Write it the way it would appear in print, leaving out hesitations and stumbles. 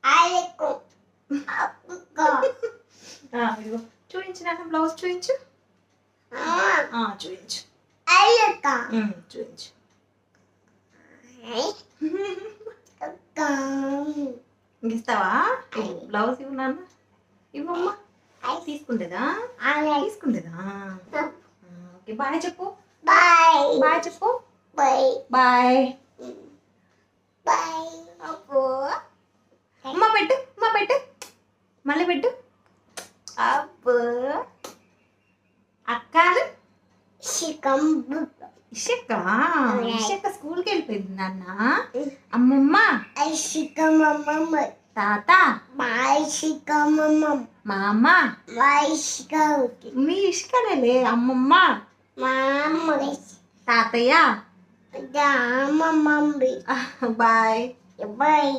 Aiko. ఇదిగో చూపించు నాన్న బ్లౌజ్ చూపించు చూపించు Aika. చూపించు ఇస్తావా బ్లౌజ్ ఇవ్వు నాన్న ఇవ్వమ్మా తీసుకుంటేదా తీసుకుంటేదా ఓకే బాయ్ చెప్పు Bye. బాయ్ చెప్పు Bye. Bye Bye. అబ్బో అమ్మ పెట్టు మళ్ళీ పెట్టు అబ్బో అక్క Shikam. ఇషక్క ఇషక్క స్కూల్కి వెళ్ళిపోయింది నాన్న అమ్మమ్మ I shikam mama. తాత Bye shikam mama. మా అమ్మ Bye shikam. మీ ఇష్కలే అమ్మమ్మ Mama. తాతయ్య Mama. Bye Bye.